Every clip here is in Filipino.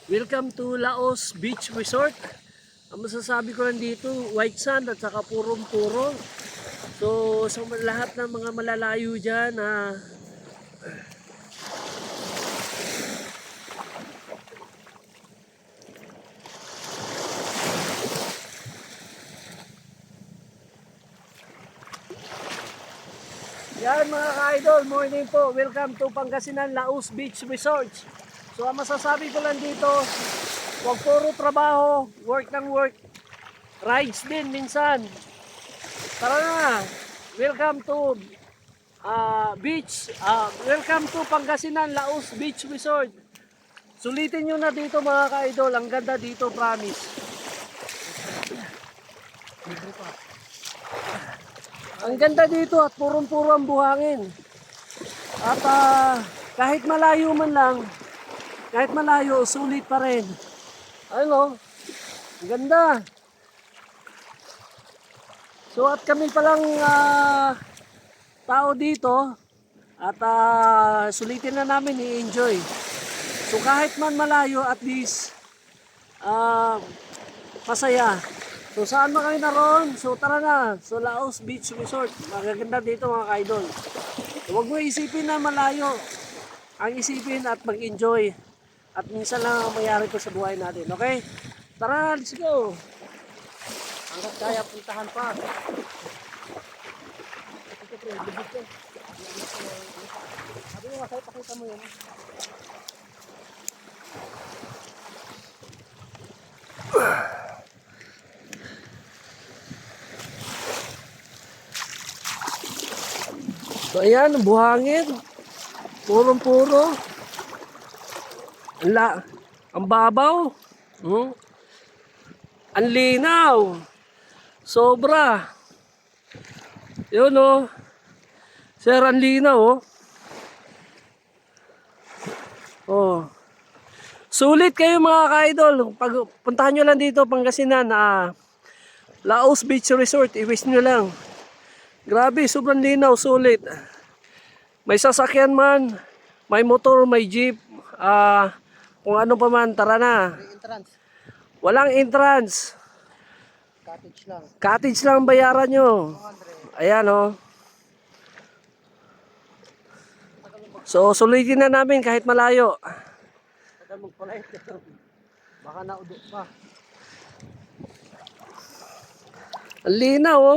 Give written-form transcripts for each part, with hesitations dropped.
Welcome to Laos Beach Resort. Ang masasabi ko lang dito, white sand at saka purong-puro. So sa lahat ng mga malalayo dyan yan mga ka-idol, morning po. Welcome to Pangasinan Laos Beach Resort. So ang masasabi ko lang dito, huwag puro trabaho, work ng work, rides din minsan. Tara na, welcome to welcome to Pangasinan Laos Beach Resort. Sulitin nyo na dito mga ka-idol, ang ganda dito, promise. Ang ganda dito at purong-puro ang buhangin. At kahit malayo man lang, kahit malayo, sulit pa rin. Ano? Ang ganda. So at kami palang tao dito at sulitin na namin i-enjoy. So kahit man malayo, at least masaya. So saan man kami naroon? So tara na. So Laos Beach Resort. Magaganda dito mga ka-idol. So, huwag mo isipin na malayo. Ang isipin at mag-enjoy. At minsan lang ang mayari ko sa buhay natin. Okay? Tara, let's go! Hanggat kaya puntahan pa. Sabi mo nga, pakita mo yun. So ayan, buhangin. Purong-puro. Ang babaw. Ang linaw. Sobra. Yun o. Sir, ang linaw o. Oh. Sulit kayo mga ka-idol. Pag puntahan nyo lang dito, Pangasinan, Laos Beach Resort. I-wish nyo lang. Grabe, sobrang linaw, sulit. May sasakyan man, may motor, may jeep, kung ano pa man, tara na. Entrance. Walang entrance. Cottage lang. Cottage lang bayaran nyo. 200. Ayan o. So, sulitin na namin kahit malayo. Tagal magpalit. Baka naudok pa. Ang linaw o.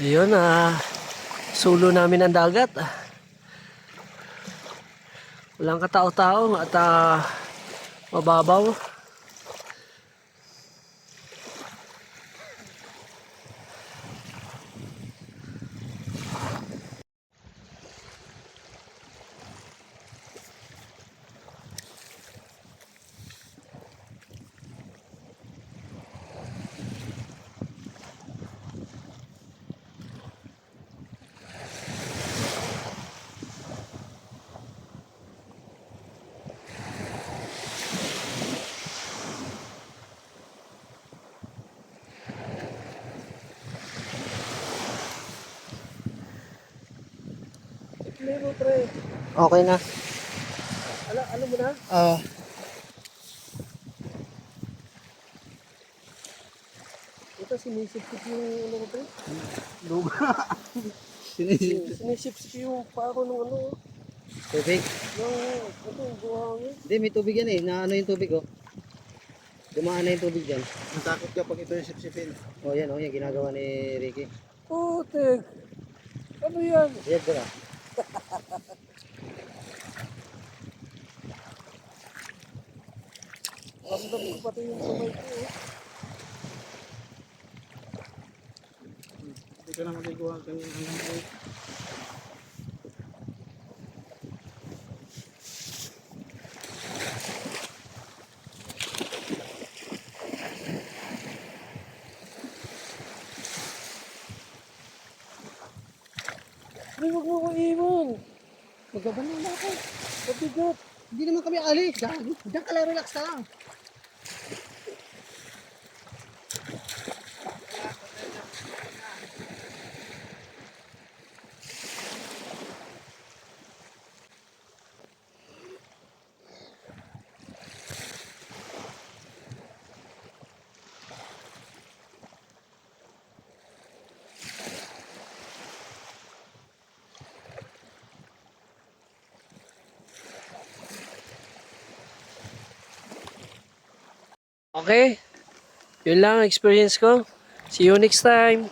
Ayun, sulo namin ang dagat. Walang katao-tao at mababaw. Meron, pre. Okay na. Alam mo na? Ito, sinisip-sip yung ano ko, pre. Luga. Sinisip. Sinisip-sip yung pa ako nung ano. Tubig? Yung buhangin. Hindi, may tubig yan eh. Na ano yung tubig oh. Dumaan na yung tubig dyan. Natakot ka pag ito yung sipsipin. Oh yan ginagawa ni Ricky. Putik. Ano yan? Yan ba? Ramdam ko pati yung kamay ko. Hindi ka na magagawa ganyan hanggang po. Ay, huwag mo ko iwan. Magabalo na ako. Pabigat. Hindi naman kami alis. Diyan ka lang, relax ka lang. Okay. Yun lang ang experience ko. See you next time.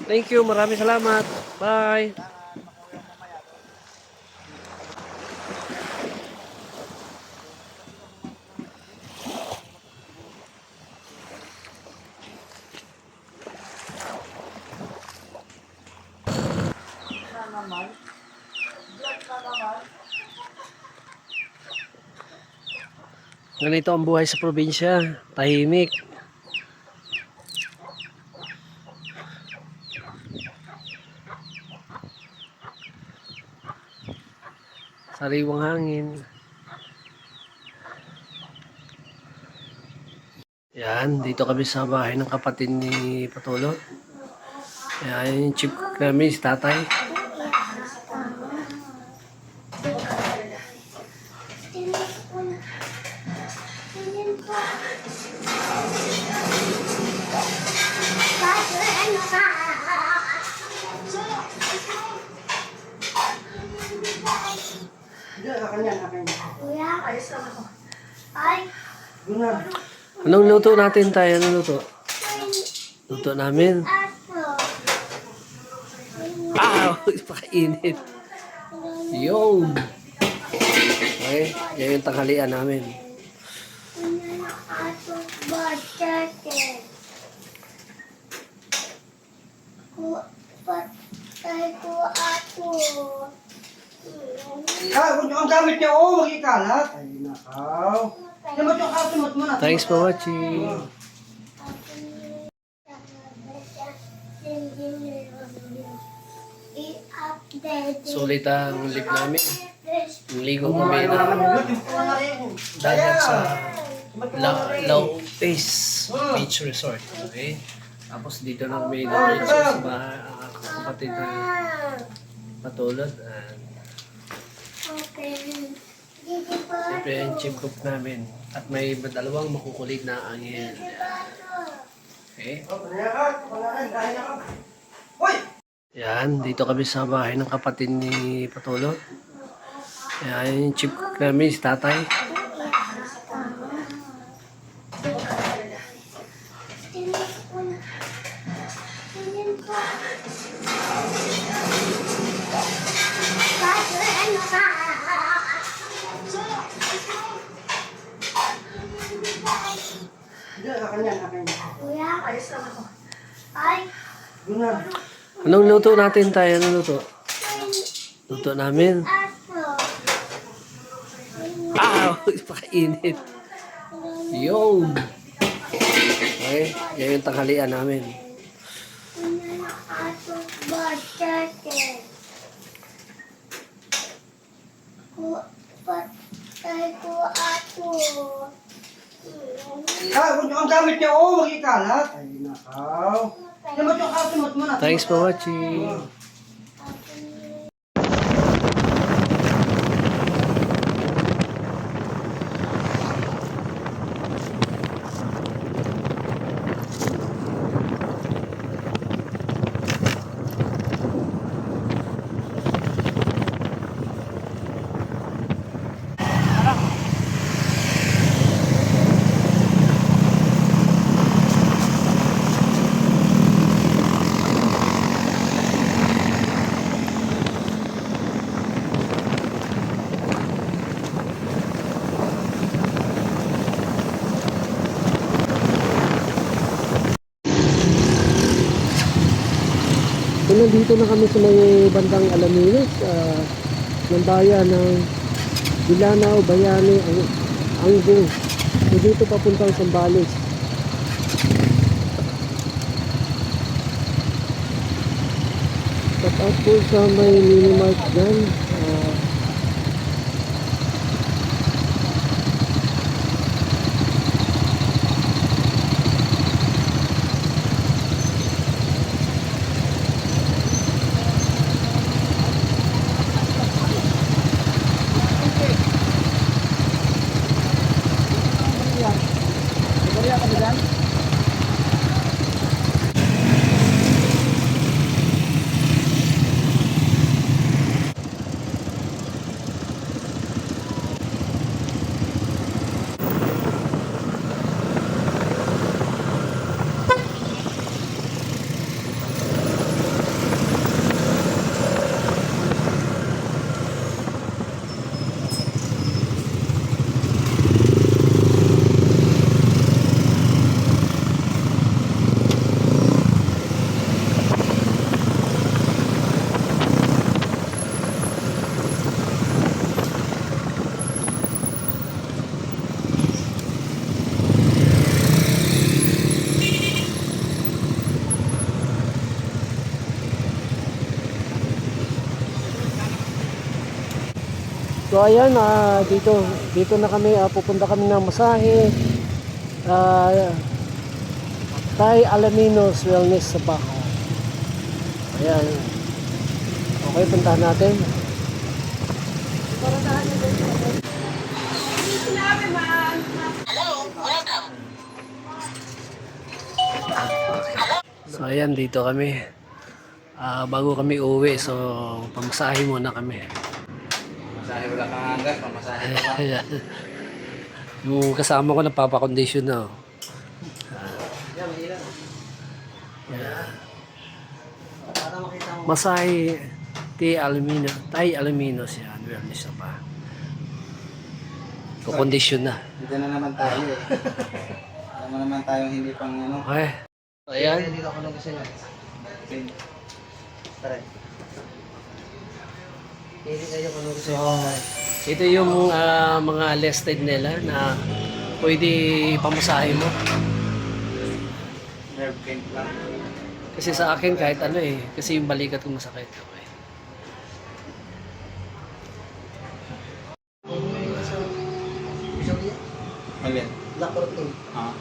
Thank you. Maraming salamat. Bye. Ganito ang buhay sa probinsya. Tahimik. Sariwang hangin. Yan, dito kami sa bahay ng kapatid ni Patulot. Yan, yung chip namin si tatay. Kuya, alis lang ako. Ay, Anong luto natin tayo? Anong luto? Luto namin. aso. Pakainit. Yun. Okay, yan yung tanghalian namin. Ano na aso batatin? Patay ko aso. Huwag ang gamit niya oh, magkikalat. Ay, nakaw. Naman yung kasunod mo na. Thanks for watching. Sulit ang lip namin. Ligo kami na dagat sa Low Pace Beach Resort. Okay? Tapos dito lang kami na sa bahay ang kapatid na Patulot. Siyempre yung chip cook namin. At may dalawang makukulit na angel. Okay? Yan, dito kami sa bahay ng kapatid ni Patulot. Yan, yung chip cook namin si tatay. Tingin ko. Anong luto natin tayo? Anong luto? Luto namin. Ah! Pakainit. Yo! Okay, yan yung tanghalian namin. Atong batatin. Patay ko ato. Ang gamit niya, magkikalat. Ay, nakaw. Naman yung kasunod mo na. Thanks for watching. So, nandito na kami sa may bandang Alaminos, ng bayan ng Bilanao, Bayani, Anggong. So, dito papuntang Sambales. Shout out po sa may mini-mart dyan. So ayan, dito na kami, pupunta kami ng masahe. Thai Alaminos Wellness Spa. Ayan. Okay, puntahan natin. So ayan, dito kami. Bago kami uwi, so pamasahe muna kami. Masahe wala kang hanggang, pamasahe ka pa. Ayan. Yung kasama ko napapakondisyon na. Yan, mahirap. Para makita mo. Masahe Thai Alaminos yan. Wellness na pa. Kukondisyon na. Dito na naman tayo eh. Alam mo naman tayong hindi pang ano. Okay. So ayan. Dito ako nung kasi na. Tara. Pili kayo kung gusto. So, ito yung mga listed nila na pwede pamasahe mo. Nerve pain lang. Kasi sa akin kahit ano eh. Kasi yung balikat ko masakit. Okay. Alin? Lakorting. Ah.